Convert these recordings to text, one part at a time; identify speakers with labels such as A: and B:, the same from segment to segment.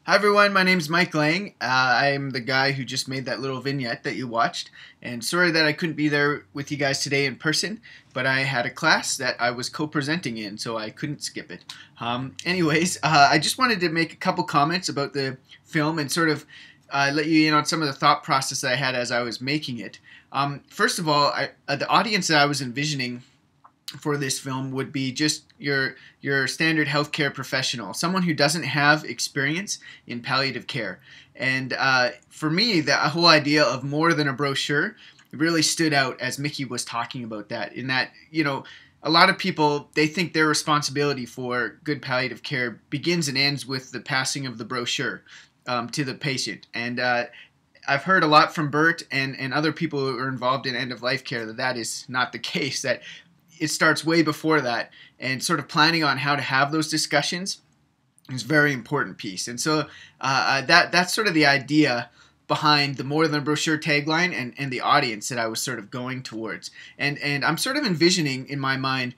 A: Hi everyone, my name's Mike Lang. I'm the guy who just made that little vignette that you watched. And sorry that I couldn't be there with you guys today in person, but I had a class that I was co-presenting in, so I couldn't skip it. I just wanted to make a couple comments about the film and sort of let you in on some of the thought process that I had as I was making it. First of all, the audience that I was envisioning for this film would be just your standard healthcare professional, someone who doesn't have experience in palliative care. And for me, the whole idea of more than a brochure really stood out as Mickey was talking about that. In that, a lot of people, they think their responsibility for good palliative care begins and ends with the passing of the brochure to the patient. And I've heard a lot from Bert and other people who are involved in end-of-life care that is not the case, that it starts way before that, and sort of planning on how to have those discussions is a very important piece. And so that's sort of the idea behind the more than a brochure tagline and the audience that I was sort of going towards. And I'm sort of envisioning in my mind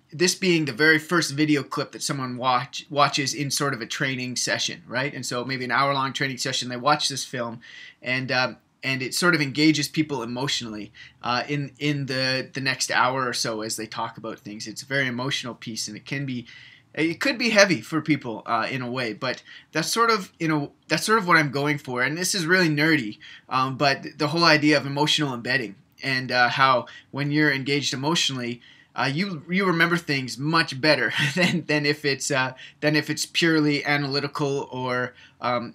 A: this being the very first video clip that someone watches in sort of a training session, right? And so maybe an hour-long training session, they watch this film, and it sort of engages people emotionally in the next hour or so as they talk about things. It's a very emotional piece, and it could be heavy for people in a way, but that's sort of what I'm going for. And this is really nerdy, but the whole idea of emotional embedding and how when you're engaged emotionally, you remember things much better than if it's purely analytical or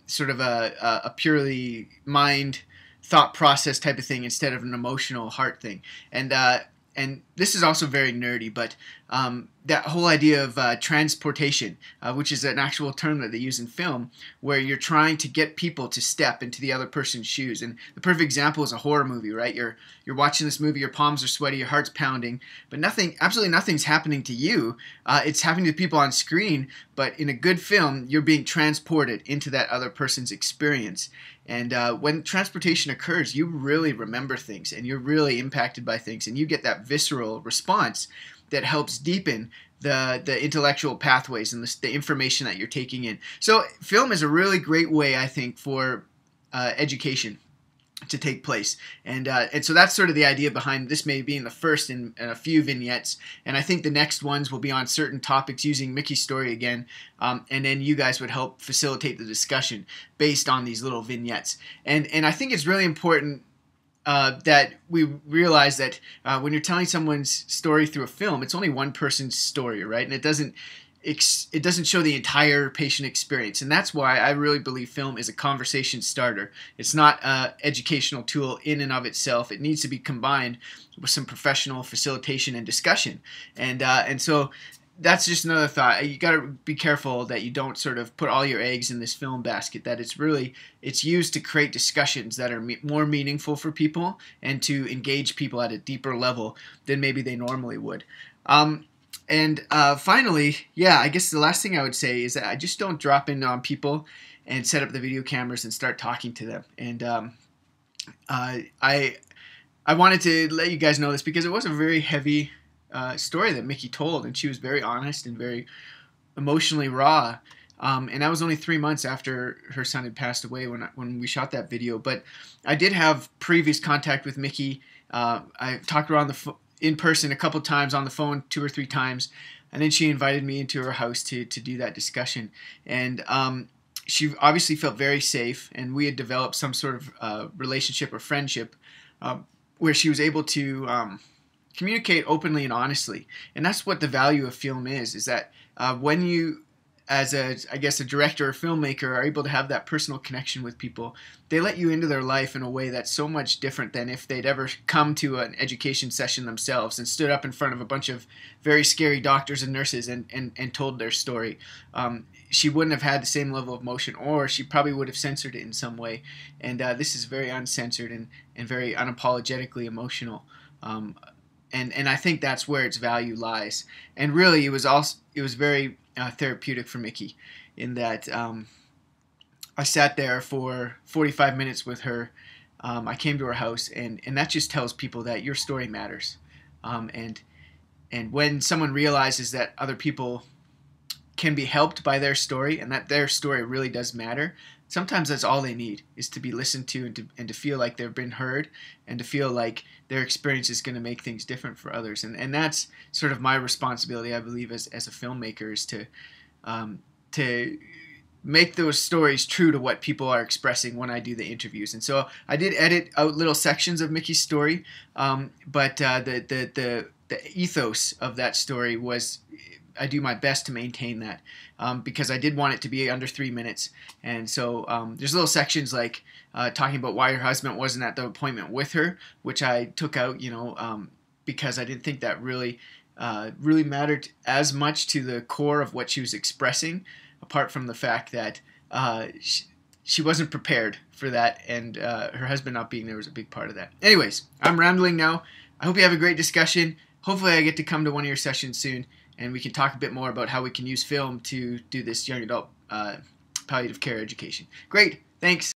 A: sort of a purely mind thought process type of thing instead of an emotional heart thing. And this is also very nerdy, but that whole idea of transportation, which is an actual term that they use in film, where you're trying to get people to step into the other person's shoes. And the perfect example is a horror movie, right? You're watching this movie, your palms are sweaty, your heart's pounding, but absolutely nothing's happening to you. It's happening to people on screen, but in a good film, you're being transported into that other person's experience. And when transportation occurs, you really remember things, and you're really impacted by things, and you get that visceral response that helps deepen the intellectual pathways and the information that you're taking in. So film is a really great way, I think, for education to take place. And so that's sort of the idea behind this, maybe being the first in a few vignettes. And I think the next ones will be on certain topics using Mickey's story again. And then you guys would help facilitate the discussion based on these little vignettes. And I think it's really important that we realize that when you're telling someone's story through a film, it's only one person's story, right? And it doesn't show the entire patient experience. And that's why I really believe film is a conversation starter. It's not an educational tool in and of itself. It needs to be combined with some professional facilitation and discussion. And so that's just another thought. You got to be careful that you don't sort of put all your eggs in this film basket, that it's used to create discussions that are more meaningful for people and to engage people at a deeper level than maybe they normally would. And finally, I guess the last thing I would say is that I just don't drop in on people and set up the video cameras and start talking to them. And I wanted to let you guys know this because it was a very heavy story that Mickey told, and she was very honest and very emotionally raw. And that was only 3 months after her son had passed away when we shot that video. But I did have previous contact with Mickey. I talked to her in person a couple times, on the phone 2 or 3 times, and then she invited me into her house to do that discussion. And she obviously felt very safe, and we had developed some sort of relationship or friendship where she was able to communicate openly and honestly. And that's what the value of film is that when you, as I guess a director or filmmaker, are able to have that personal connection with people, they let you into their life in a way that's so much different than if they'd ever come to an education session themselves and stood up in front of a bunch of very scary doctors and nurses and told their story. She wouldn't have had the same level of emotion, or she probably would have censored it in some way. And this is very uncensored and very unapologetically emotional. And I think that's where its value lies. And really, it was very therapeutic for Mickey, in that I sat there for 45 minutes with her. I came to her house, and that just tells people that your story matters. And when someone realizes that other people can be helped by their story, and that their story really does matter, sometimes that's all they need, is to be listened to, and to feel like they've been heard, and to feel like their experience is going to make things different for others. And that's sort of my responsibility, I believe, as a filmmaker, is to make those stories true to what people are expressing when I do the interviews. And so I did edit out little sections of Mickey's story, but the ethos of that story was, I do my best to maintain that, because I did want it to be under 3 minutes. And so there's little sections like talking about why her husband wasn't at the appointment with her, which I took out, because I didn't think that really mattered as much to the core of what she was expressing, apart from the fact that she wasn't prepared for that, and her husband not being there was a big part of that. Anyways, I'm rambling now. I hope you have a great discussion. Hopefully I get to come to one of your sessions soon, and we can talk a bit more about how we can use film to do this young adult palliative care education. Great, thanks.